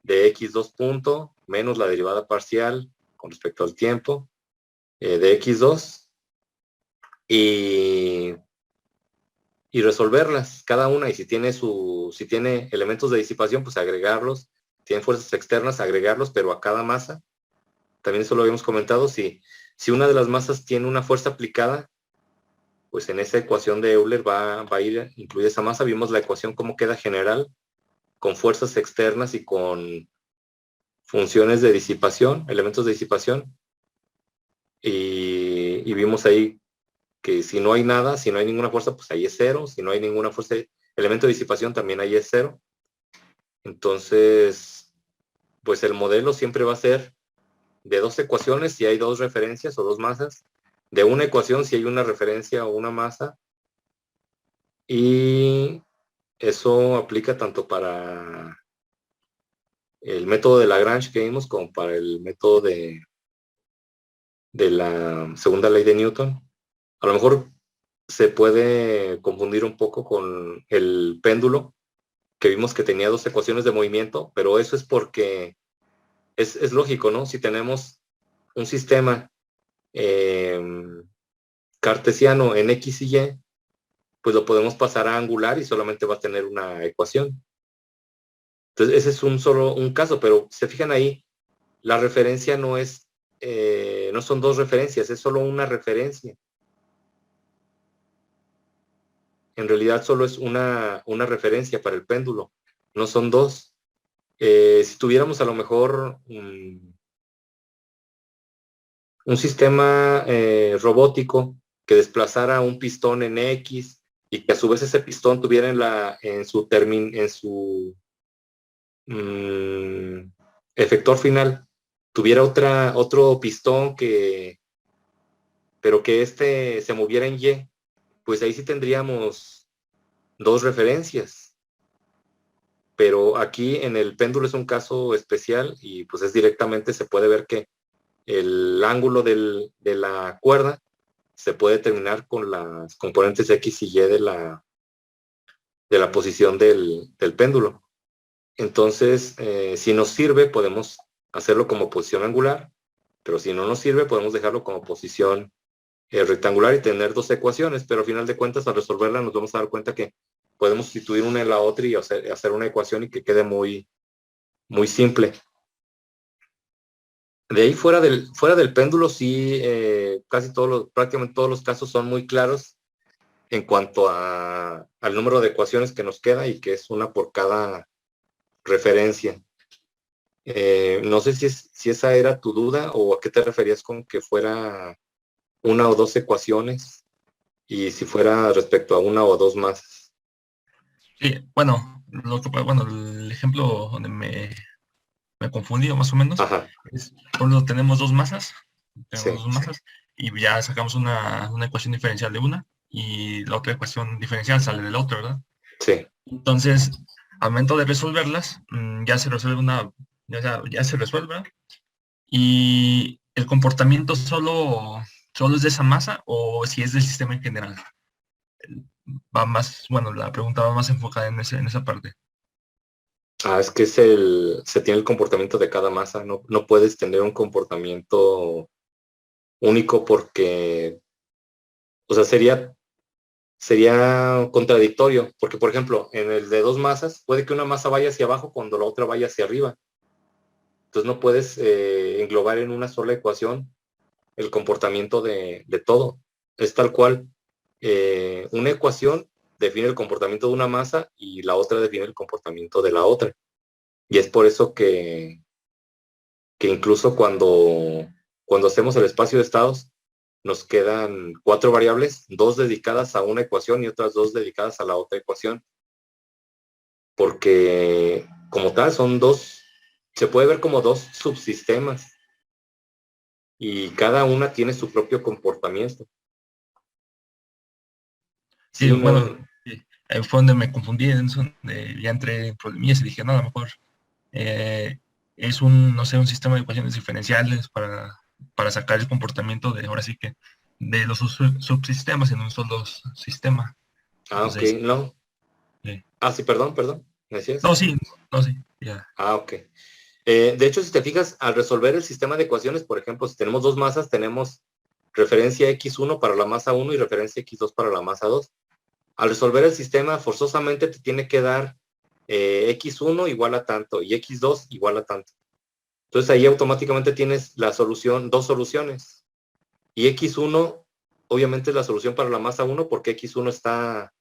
de x2 punto, menos la derivada parcial con respecto al tiempo, de x2, y resolverlas cada una, y si tiene elementos de disipación, pues agregarlos, tiene fuerzas externas, agregarlos, pero a cada masa. También eso lo habíamos comentado, si una de las masas tiene una fuerza aplicada, pues en esa ecuación de Euler va a ir incluida esa masa. Vimos la ecuación cómo queda general, con fuerzas externas y con funciones de disipación, elementos de disipación, y vimos ahí que si no hay nada, si no hay ninguna fuerza, pues ahí es cero. Si no hay ninguna fuerza, elemento de disipación, también ahí es cero. Entonces, pues el modelo siempre va a ser de dos ecuaciones si hay dos referencias o dos masas, de una ecuación si hay una referencia o una masa, y eso aplica tanto para el método de Lagrange que vimos como para el método de la segunda ley de Newton. A lo mejor se puede confundir un poco con el péndulo, que vimos que tenía dos ecuaciones de movimiento, pero eso es porque es lógico, ¿no? Si tenemos un sistema cartesiano en X y Y, pues lo podemos pasar a angular y solamente va a tener una ecuación. Entonces, ese es un caso, pero se fijan ahí, la referencia no son dos referencias, es solo una referencia. En realidad solo es una referencia para el péndulo, no son dos. Si tuviéramos a lo mejor un sistema robótico que desplazara un pistón en X y que a su vez ese pistón tuviera en su efector final, tuviera otro pistón pero que se moviera en Y, pues ahí sí tendríamos dos referencias. Pero aquí en el péndulo es un caso especial y pues es directamente, se puede ver que el ángulo de la cuerda se puede determinar con las componentes X y Y de la posición del péndulo. Entonces, si nos sirve, podemos hacerlo como posición angular, pero si no nos sirve, podemos dejarlo como posición rectangular y tener dos ecuaciones, pero al final de cuentas, al resolverla, nos vamos a dar cuenta que podemos sustituir una en la otra y hacer una ecuación y que quede muy, muy simple. De ahí fuera del péndulo, sí, prácticamente todos los casos son muy claros en cuanto al número de ecuaciones que nos queda y que es una por cada referencia. No sé si esa era tu duda o a qué te referías con que fuera una o dos ecuaciones y si fuera respecto a una o dos masas. Sí, bueno, el ejemplo donde me confundí más o menos Ajá, es cuando tenemos dos masas, sí, y ya sacamos una ecuación diferencial de una y la otra ecuación diferencial sale de la otra, ¿verdad? sí. Entonces, al momento de resolverlas, ya se resuelve ya se resuelve, y el comportamiento solo es de esa masa o si es del sistema en general. Va más, bueno, la pregunta va más enfocada en esa parte. Es que se tiene el comportamiento de cada masa, no puedes tener un comportamiento único porque, o sea, sería contradictorio, porque por ejemplo, en el de dos masas, puede que una masa vaya hacia abajo cuando la otra vaya hacia arriba. Entonces no puedes englobar en una sola ecuación el comportamiento de todo. Es tal cual, una ecuación define el comportamiento de una masa y la otra define el comportamiento de la otra. Y es por eso que incluso cuando hacemos el espacio de estados, nos quedan 4 variables, 2 dedicadas a una ecuación y otras 2 dedicadas a la otra ecuación, porque como tal son dos, se puede ver como dos subsistemas y cada una tiene su propio comportamiento. Sí, Sí, bueno, sí, ahí fue donde me confundí, ya entré en problemillas y dije, no, a lo mejor eh, es no sé, un sistema de ecuaciones diferenciales para sacar el comportamiento ahora sí que, de los subsistemas en un solo sistema. ok, Entonces, no. sí. Sí, perdón, ¿me decías? No, sí, no, sí, ya. Ok. De hecho, si te fijas, al resolver el sistema de ecuaciones, por ejemplo, si tenemos dos masas, tenemos referencia x1 para la masa 1 y referencia x2 para la masa 2. Al resolver el sistema, forzosamente te tiene que dar x1 igual a tanto y x2 igual a tanto. Entonces ahí automáticamente tienes la solución, dos soluciones. Y x1 obviamente es la solución para la masa 1 porque x1 está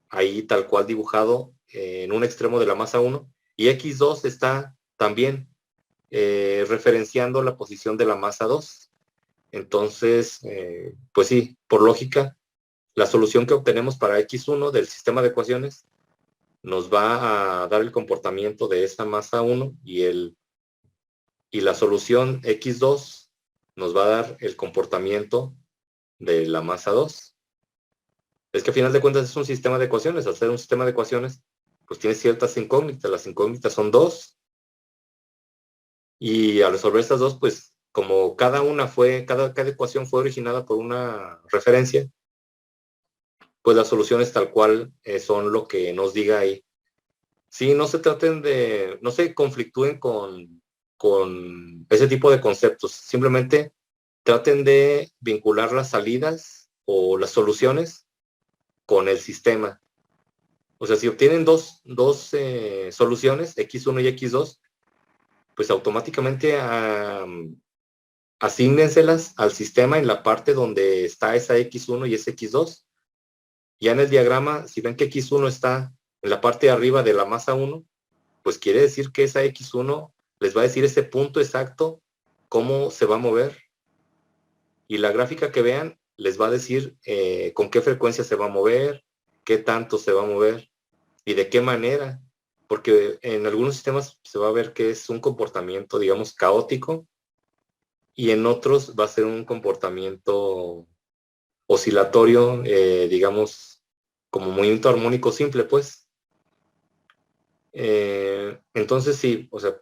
ahí tal cual dibujado en un extremo de la masa 1 y x2 está también referenciando la posición de la masa 2. Entonces, pues sí, por lógica, la solución que obtenemos para x1 del sistema de ecuaciones nos va a dar el comportamiento de esta masa 1 y la solución x2 nos va a dar el comportamiento de la masa 2. Es que a final de cuentas es un sistema de ecuaciones. Al ser un sistema de ecuaciones, pues tiene ciertas incógnitas. Las incógnitas son dos. Y al resolver estas dos, pues como cada ecuación fue originada por una referencia, pues las soluciones tal cual son lo que nos diga ahí. Sí, no se conflictúen con ese tipo de conceptos. Simplemente traten de vincular las salidas o las soluciones con el sistema. O sea, si obtienen dos soluciones, x1 y x2, pues automáticamente asígnenselas al sistema en la parte donde está esa x1 y esa x2. Ya en el diagrama, si ven que x1 está en la parte de arriba de la masa 1, pues quiere decir que esa x1 les va a decir ese punto exacto, cómo se va a mover. Y la gráfica que vean les va a decir con qué frecuencia se va a mover, qué tanto se va a mover y de qué manera. Porque en algunos sistemas se va a ver que es un comportamiento, digamos, caótico y en otros va a ser un comportamiento oscilatorio, digamos, como movimiento armónico simple, pues. Entonces sí, o sea,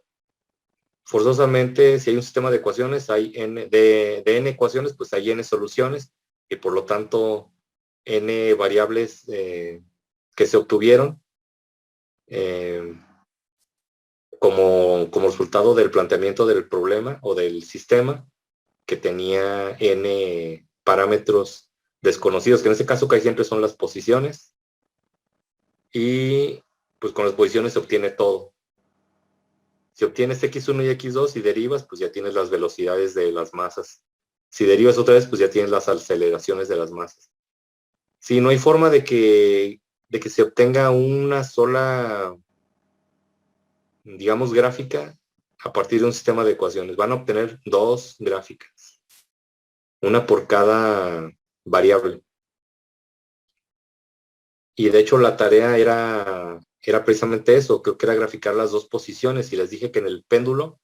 forzosamente si hay un sistema de ecuaciones, hay de n ecuaciones, pues hay n soluciones y por lo tanto n variables que se obtuvieron eh, como resultado del planteamiento del problema o del sistema que tenía n parámetros desconocidos, que en este caso casi siempre son las posiciones, y pues con las posiciones se obtiene todo. Si obtienes x1 y x2 y derivas, pues ya tienes las velocidades de las masas. Si derivas otra vez, pues ya tienes las aceleraciones de las masas. Sí, no hay forma de que se obtenga una sola, digamos, gráfica a partir de un sistema de ecuaciones. Van a obtener dos gráficas, una por cada variable. Y de hecho la tarea era precisamente eso, creo que era graficar las dos posiciones y les dije que en el péndulo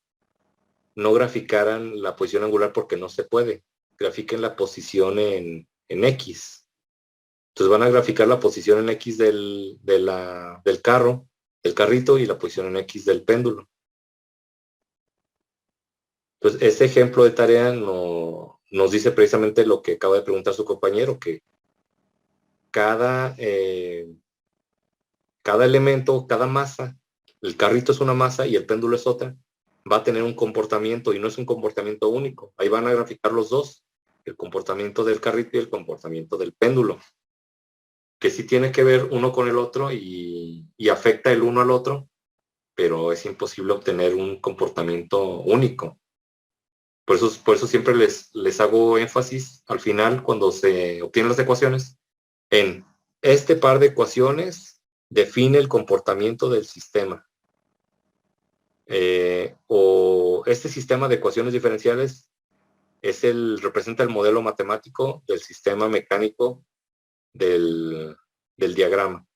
no graficaran la posición angular porque no se puede, grafiquen la posición en X. Entonces van a graficar la posición en X del carro, del carrito y la posición en X del péndulo. Entonces este ejemplo de tarea nos dice precisamente lo que acaba de preguntar su compañero, que cada elemento, cada masa el carrito es una masa y el péndulo es otra, va a tener un comportamiento y no es un comportamiento único. Ahí van a graficar los dos, el comportamiento del carrito y el comportamiento del péndulo, que sí tiene que ver uno con el otro y afecta el uno al otro, pero es imposible obtener un comportamiento único. Por eso siempre les hago énfasis al final, cuando se obtienen las ecuaciones, en este par de ecuaciones define el comportamiento del sistema. O este sistema de ecuaciones diferenciales representa el modelo matemático del sistema mecánico del diagrama.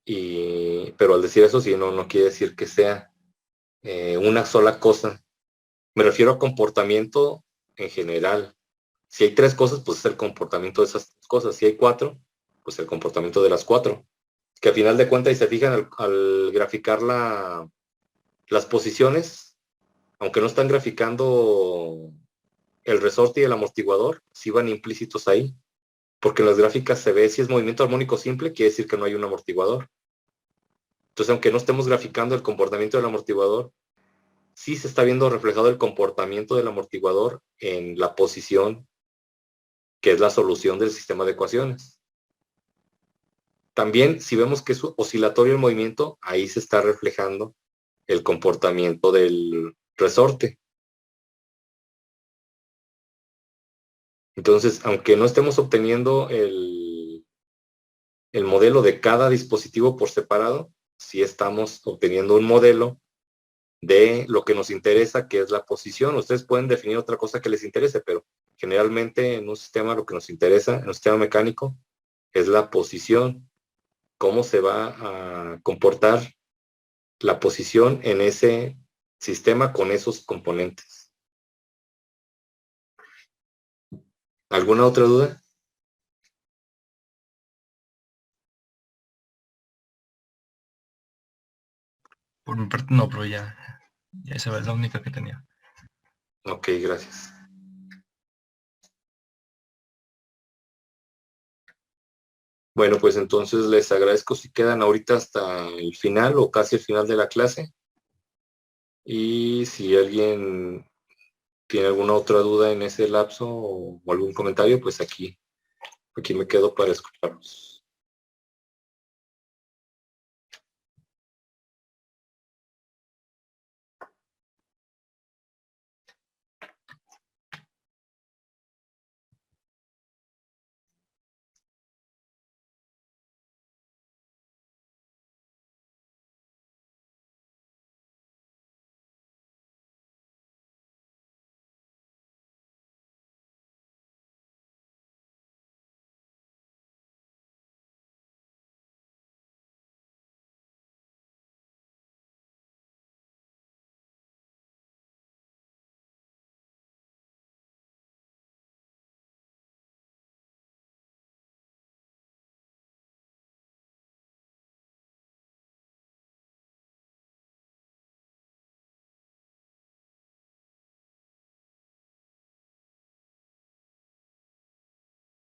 Pero al decir eso, sí, no quiere decir que sea una sola cosa. Me refiero a comportamiento en general. Si hay 3 cosas, pues es el comportamiento de esas cosas. Si hay 4, pues el comportamiento de las 4. Que al final de cuentas, y se fijan al graficar las posiciones, aunque no están graficando el resorte y el amortiguador, sí van implícitos ahí. Porque en las gráficas se ve si es movimiento armónico simple, quiere decir que no hay un amortiguador. Entonces, aunque no estemos graficando el comportamiento del amortiguador, sí se está viendo reflejado el comportamiento del amortiguador en la posición, que es la solución del sistema de ecuaciones. También, si vemos que es oscilatorio el movimiento, ahí se está reflejando el comportamiento del resorte. Entonces, aunque no estemos obteniendo el modelo de cada dispositivo por separado, sí estamos obteniendo un modelo de lo que nos interesa, que es la posición. Ustedes pueden definir otra cosa que les interese, pero generalmente en un sistema lo que nos interesa, en un sistema mecánico, es la posición. Cómo se va a comportar la posición en ese sistema con esos componentes. ¿Alguna otra duda? Por mi parte no, pero ya esa es la única que tenía. Ok, gracias. Bueno, pues entonces les agradezco si quedan ahorita hasta el final o casi el final de la clase. Y si alguien tiene alguna otra duda en ese lapso o algún comentario, pues aquí me quedo para escucharlos.